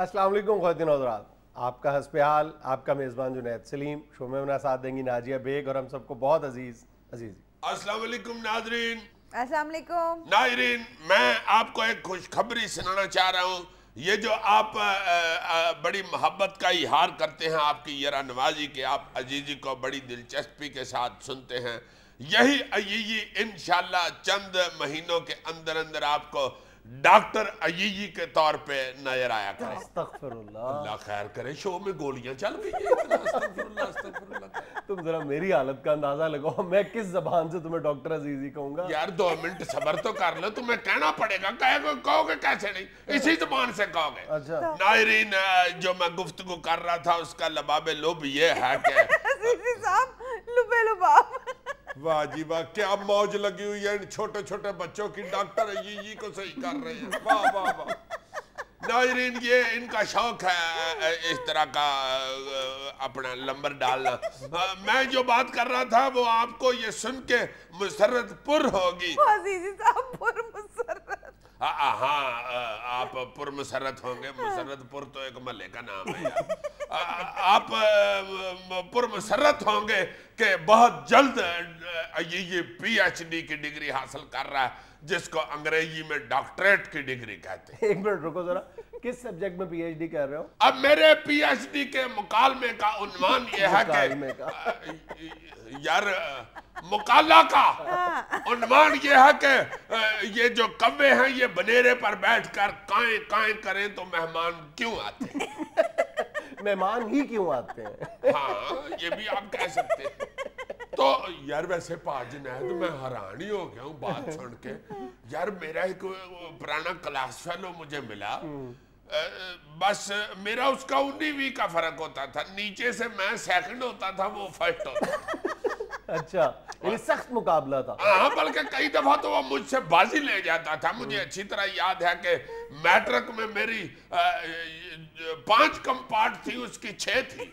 अस्सलाम वालेकुम ख़वातीन और हज़रात, आपका हस्ब हाल, आपका मेज़बान जुनैद सलीम। शो में मेरा साथ देंगी नाजिया बेग और हम सबको बहुत अजीज़। अस्सलाम वालेकुम नाज़रीन। अस्सलाम वालेकुम नाज़रीन, मैं आपको एक खुशखबरी सुनाना चाह रहा हूँ। ये जो आप बड़ी मोहब्बत का इजहार करते हैं, आपकी यरा नवाजी के, आप अजीज़ी को बड़ी दिलचस्पी के साथ सुनते हैं, यही अजीज़ी इंशाल्लाह चंद महीनों के अंदर अंदर आपको डॉक्टर अजीज़ी के तौर पे नजर आया करे। अस्तगफिरुल्लाह। अल्लाह खैर करे, शो में गोलियां चल गई हैं। अस्तगफिरुल्लाह, अस्तगफिरुल्लाह। तुम जरा मेरी हालत का अंदाजा लगाओ, मैं किस जबान से तुम्हें डॉक्टर अजीजी कहूंगा। यार 2 मिनट सब्र तो कर लो, तुम्हें कहना पड़ेगा। कहोगे कैसे नहीं, इसी जुबान से कहोगे। अच्छा नाज़रीन, जो मैं गुफ्तगू कर रहा था उसका लबाबे लुब ये है कि अजीजी साहब लुबे लुबाब। वाह जी वाह, क्या मौज लगी हुई है इन छोटे छोटे बच्चों की। डॉक्टर अजीजी को सही कर रहे हैं, वाह वाह वाह। नाज़रीन, ये इनका शौक है इस तरह का अपना लंबर डालना। मैं जो बात कर रहा था वो आपको ये सुन के मुसर्रत पुर होगी। अजीजी साहब पुर मुसर्रत। हाँ, आप पुर मुसर्रत होंगे। मुसर्रतपुर तो एक महल्ले का नाम है यार। आप पुर मुसर्रत होंगे कि बहुत जल्द ये PhD की डिग्री हासिल कर रहा है, जिसको अंग्रेजी में डॉक्टरेट की डिग्री कहते हैं। एक मिनट रुको जरा, किस सब्जेक्ट में PhD कर रहे हो? अब मेरे PhD के मुकालमे का उन्वान ये है कि यार मुकाला का उन्वान ये है कि ये जो कव्वे हैं ये बनेरे पर बैठकर काएं काएं करें तो मेहमान क्यों आते हैं। मेहमान ही क्यों आते हैं? हाँ, ये भी आप कह सकते हैं। तो यार वैसे पाजन है तो मैं हैरान ही हो गया हूँ बात सुन के। यार मेरा एक पुराना क्लास फेलो मुझे मिला, बस मेरा उसका 19वीं का फर्क होता था। नीचे से मैं सेकंड होता था, वो फर्स्ट होता था। अच्छा, ये सख्त मुकाबला था। हाँ, बल्कि कई दफा तो वो मुझसे बाजी ले जाता था। मुझे अच्छी तरह याद है कि मैट्रिक में मेरी 5 कम पार्ट थी, उसकी 6 थी।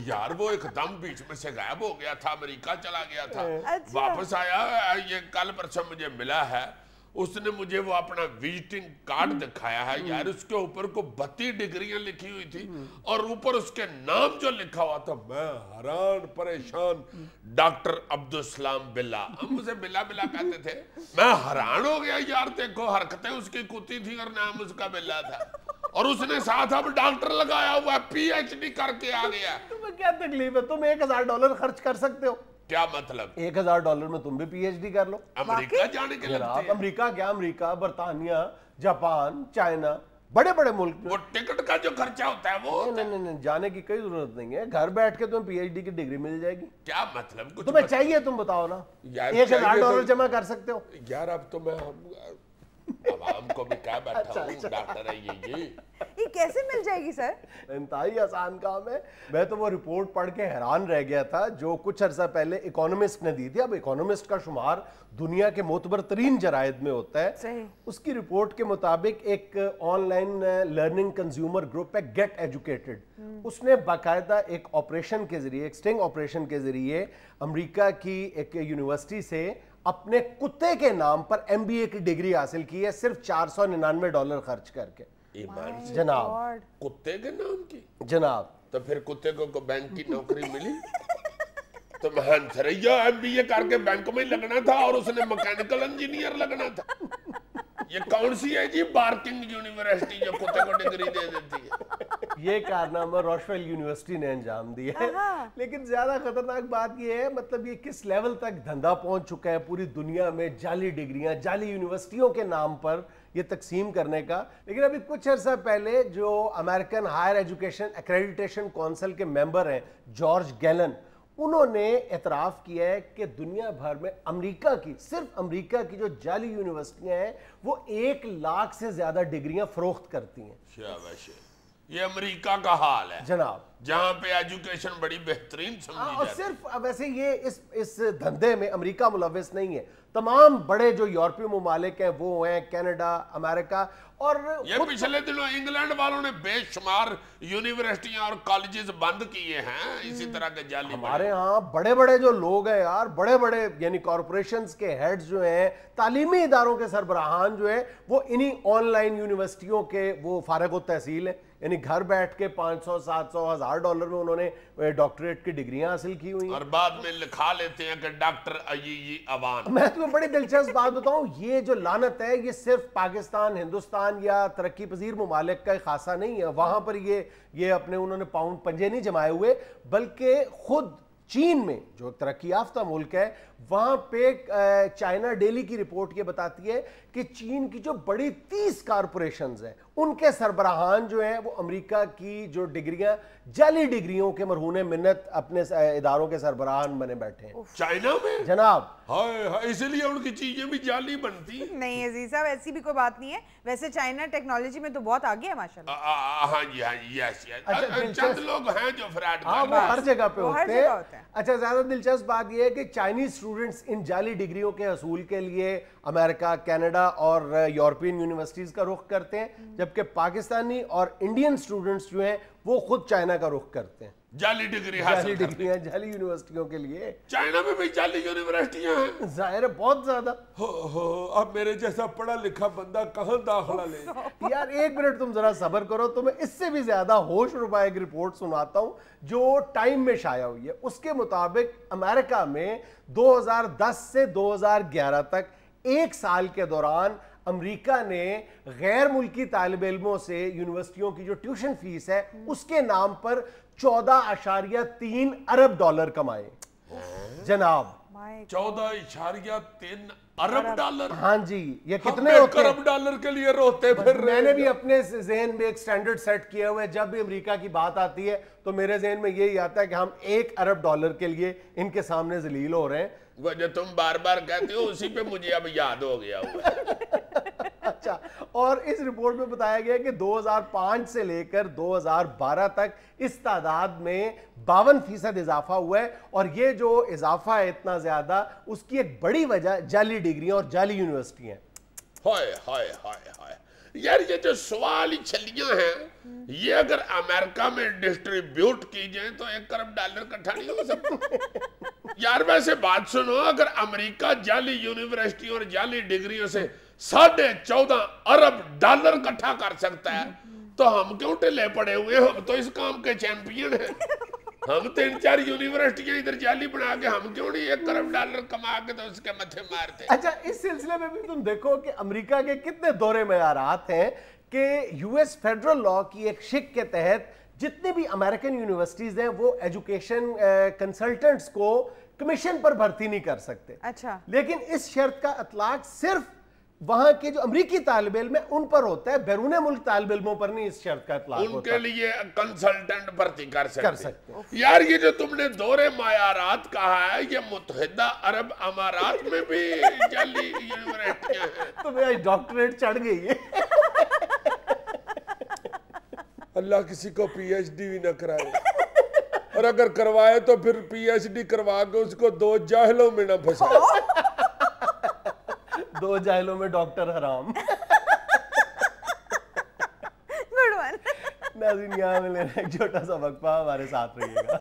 यार वो एकदम बीच में से गायब हो गया था, अमेरिका चला गया था। अच्छा। वापस आया, ये कल परसों मुझे मिला है। उसने मुझे वो अपना विजिटिंग कार्ड दिखाया है यार, उसके ऊपर को 32 डिग्रियां लिखी हुई थी और ऊपर उसके नाम जो लिखा हुआ था, मैं हैरान परेशान, डॉक्टर अब्दुलसलाम बिल्ला। हम मुझे बिल्ला बिल्ला कहते थे। मैं हैरान हो गया यार, देखो हरकतें उसकी कुत्ती थी और नाम उसका बिल्ला था, और उसने साथ अब डॉक्टर लगाया हुआ है, PhD करके आ गया। तुम्हें क्या तकलीफ है? तुम $1000 खर्च कर सकते हो। क्या मतलब? $1000 में तुम भी PhD कर लो। अमेरिका जाने के लिए जनाब, अमेरिका क्या, अमेरिका, बरतानिया, जापान, चाइना, बड़े बड़े मुल्क में। वो टिकट का जो खर्चा होता है वो नहीं, जाने की कोई जरूरत नहीं है। घर बैठ के तुम्हें PhD की डिग्री मिल जाएगी। क्या मतलब? कुछ तुम्हें चाहिए, तुम बताओ ना। यार $1000 जमा कर सकते हो। यार अब तो मैं आवाम को भी क्या बैठा हूँ, डॉक्टर है ये कैसे मिल जाएगी सर? इंतहाई आसान काम है। मैं तो वो रिपोर्ट पढ़ के हैरान रह गया था जो कुछ अर्सा पहले इकोनॉमिस्ट ने दी थी। अब इकोनॉमिस्ट का शुमार दुनिया के मोतबर तरीन जरायद में होता है। सही। उसकी रिपोर्ट के मुताबिक एक ऑनलाइन लर्निंग कंज्यूमर ग्रुप है, गेट एजुकेटेड। उसने बाकायदा एक ऑपरेशन के जरिए, एक स्टिंग ऑपरेशन के जरिए अमेरिका की एक यूनिवर्सिटी से अपने कुत्ते के नाम पर MBA की डिग्री हासिल की है, सिर्फ $499 खर्च करके। जनाब, कुत्ते के नाम की? जनाब, तो फिर कुत्ते को बैंक की नौकरी मिली? तो हंसरैया MBA करके बैंक में लगना था और उसने मैकेनिकल इंजीनियर लगना था। ये कौन सी है जी बार्किंग यूनिवर्सिटी जो कुत्ते को डिग्री दे देती है? ये कारनामा रॉशवेल यूनिवर्सिटी ने अंजाम दिया है। लेकिन ज्यादा खतरनाक बात ये है, मतलब ये किस लेवल तक धंधा पहुंच चुका है पूरी दुनिया में, जाली डिग्रियां, जाली यूनिवर्सिटियों के नाम पर ये तकसीम करने का। लेकिन अभी कुछ अर्सा पहले जो American higher education accreditation council के मेंबर हैं जॉर्ज गैलन, उन्होंने एतराफ़ किया है कि दुनिया भर में अमेरिका की, सिर्फ अमेरिका की जो जाली यूनिवर्सिटियां हैं वो 1 लाख से ज्यादा डिग्रियां फरोख्त करती हैं। ये अमेरिका का हाल है जनाब, जहां पे एजुकेशन बड़ी बेहतरीन समझी और जाती है। सिर्फ वैसे ये इस धंधे में अमेरिका मुलव्विस नहीं है, तमाम बड़े जो यूरोपीय ममालिक हैं वो हैं कनाडा, अमेरिका, और ये पिछले दिनों इंग्लैंड वालों ने बेशुमार यूनिवर्सिटियां और कॉलेजेस बंद किए हैं इसी तरह के जाली। हमारे यहाँ बड़े बड़े जो लोग हैं यार, बड़े बड़े यानी कॉरपोरेशंस के हेड्स जो हैं, तालीमी इदारों के सरबराहान जो हैं, वो इन्हीं ऑनलाइन यूनिवर्सिटियों के वो फारिग तहसील हैं, यानी घर बैठ के 500, 700, $1000 में उन्होंने डॉक्टरेट की डिग्रियां हासिल की हुई हैं, और बाद में लिखा लेते हैं कि डॉक्टर अय्यी अवान। मैं तुम्हें बड़ी दिलचस्प बात बताऊं, ये जो लानत है ये सिर्फ पाकिस्तान, हिंदुस्तान या तरक्की पजीर ममालिक का खासा नहीं है। वहां पर ये अपने उन्होंने पाउंड पंजे नहीं जमाए हुए, बल्कि खुद चीन में जो तरक्की याफ्ता मुल्क है, वहां पे चाइना डेली की रिपोर्ट ये बताती है कि चीन की जो बड़ी 30 कॉरपोरेशंस हैं उनके सरबराहान जो हैं वो अमेरिका की जो डिग्रियां, जाली डिग्रियों के मरहूने मिन्नत अपने इदारों के सरबराहान बने बैठे हैं चाइना में जनाब। हाय हाय, इसलिए उनकी चीजें भी जाली बनती हैं। नहीं अजीज साहब, ऐसी भी कोई बात नहीं है। वैसे चाइना टेक्नोलॉजी में तो बहुत आगे है माशाल्लाह। हाँ जी, यस अच्छा, चंद लोग हैं जो फ्रॉड हाँ, वो हर जगह पे वो हर होते जगह हैं। होते हैं। अच्छा, ज्यादा दिलचस्प बात यह है कि चाइनीज स्टूडेंट्स इन जाली डिग्रियों के हसूल के लिए अमेरिका, कनाडा और यूरोपियन यूनिवर्सिटीज का रुख करते हैं, जबकि पाकिस्तानी और इंडियन स्टूडेंट्स जो हैं वो खुद चाइना का रुख करते हैं जाली डिग्री जाली हासिल करते डिग्रियां, जाली यूनिवर्सिटियों के लिए। हैं। चाइना में भी जाली यूनिवर्सिटियां हैं। जाहिर है बहुत ज्यादा। हो अब मेरे जैसा पढ़ा लिखा बंदा कहाँ दाखिला ले। यार एक मिनट तुम जरा सब्र करो, तुम्हें इससे भी ज्यादा होश रुबा एक रिपोर्ट सुनाता हूं जो टाइम में शाया हुई है। उसके मुताबिक अमेरिका में 2010 से 2011 तक एक साल के दौरान अमेरिका ने गैर मुल्की तालिब इल्मों से यूनिवर्सिटियों की जो ट्यूशन फीस है उसके नाम पर $14.3 अरब कमाए जनाब। 14.3 अरब डॉलर। हाँ जी, ये हम कितने होते हैं? अरब डॉलर के लिए रोते फिर रहे मैंने हैं। भी अपने जहन में एक स्टैंडर्ड सेट किया हुआ है, जब भी अमेरिका की बात आती है तो मेरे जहन में यही आता है कि हम $1 अरब के लिए इनके सामने जलील हो रहे हैं। वो जो तुम बार बार कहते हो उसी पे मुझे अब याद हो गया हुआ है। अच्छा, और इस रिपोर्ट में बताया गया कि 2005 से लेकर 2012 तक इस तादाद में 52% इजाफा हुआ है, और ये जो इजाफा है इतना ज्यादा, उसकी एक बड़ी वजह जाली डिग्रियां और जाली यूनिवर्सिटी हैं। हाय हाय हाय हाय, यार ये जो सवाल छलियां हैं ये अगर अमेरिका में डिस्ट्रीब्यूट की जाए तो $1 अरब इकट्ठा नहीं हो सकता। यार वैसे बात सुनो, अगर अमेरिका जाली यूनिवर्सिटी और जाली डिग्रियों से $14.5 अरब इकट्ठा कर सकता है तो हम क्यों ढिले पड़े हुए हैं? हम तो इस काम के चैंपियन हैं। हम 3-4 यूनिवर्सिटियां इधर जाली बना के हम क्यों नहीं $1 अरब कमा के तो उसके मथे मारते। अच्छा, इस सिलसिले में भी तुम देखो कि अमेरिका के कितने दौरे मयारात हैं कि यूएस फेडरल लॉ की एक शिक के तहत जितनी भी अमेरिकन यूनिवर्सिटीज हैं वो एजुकेशन कंसल्टेंट्स को कमीशन पर भर्ती नहीं कर सकते। अच्छा, लेकिन इस शर्त का इतलाक सिर्फ वहां के जो अमरीकी तालिब इल्म है उन पर होता है, बैरून मुल्क तालिब इल्मों पर नहीं इस शर्त का इतलाक होता। उनके लिए कंसल्टेंट भर्ती कर सकते सकते। यार ये जो तुमने दौरे मायारात कहा है, ये मुत्तहिदा अरब अमारात में भी जाली यूनिवर्सिटियां हैं। तुम्हें आज डॉक्टरेट चढ़ गई है। अल्लाह किसी को पीएचडी भी ना कराए, और अगर करवाए तो फिर पीएचडी करवा के उसको 2 जाहिलों में ना फंसाए। 2 जाहिलों में डॉक्टर हराम। Good one. नाज़रीन, यहाँ में लेना एक छोटा सा वक्फा, हमारे साथ रहिएगा।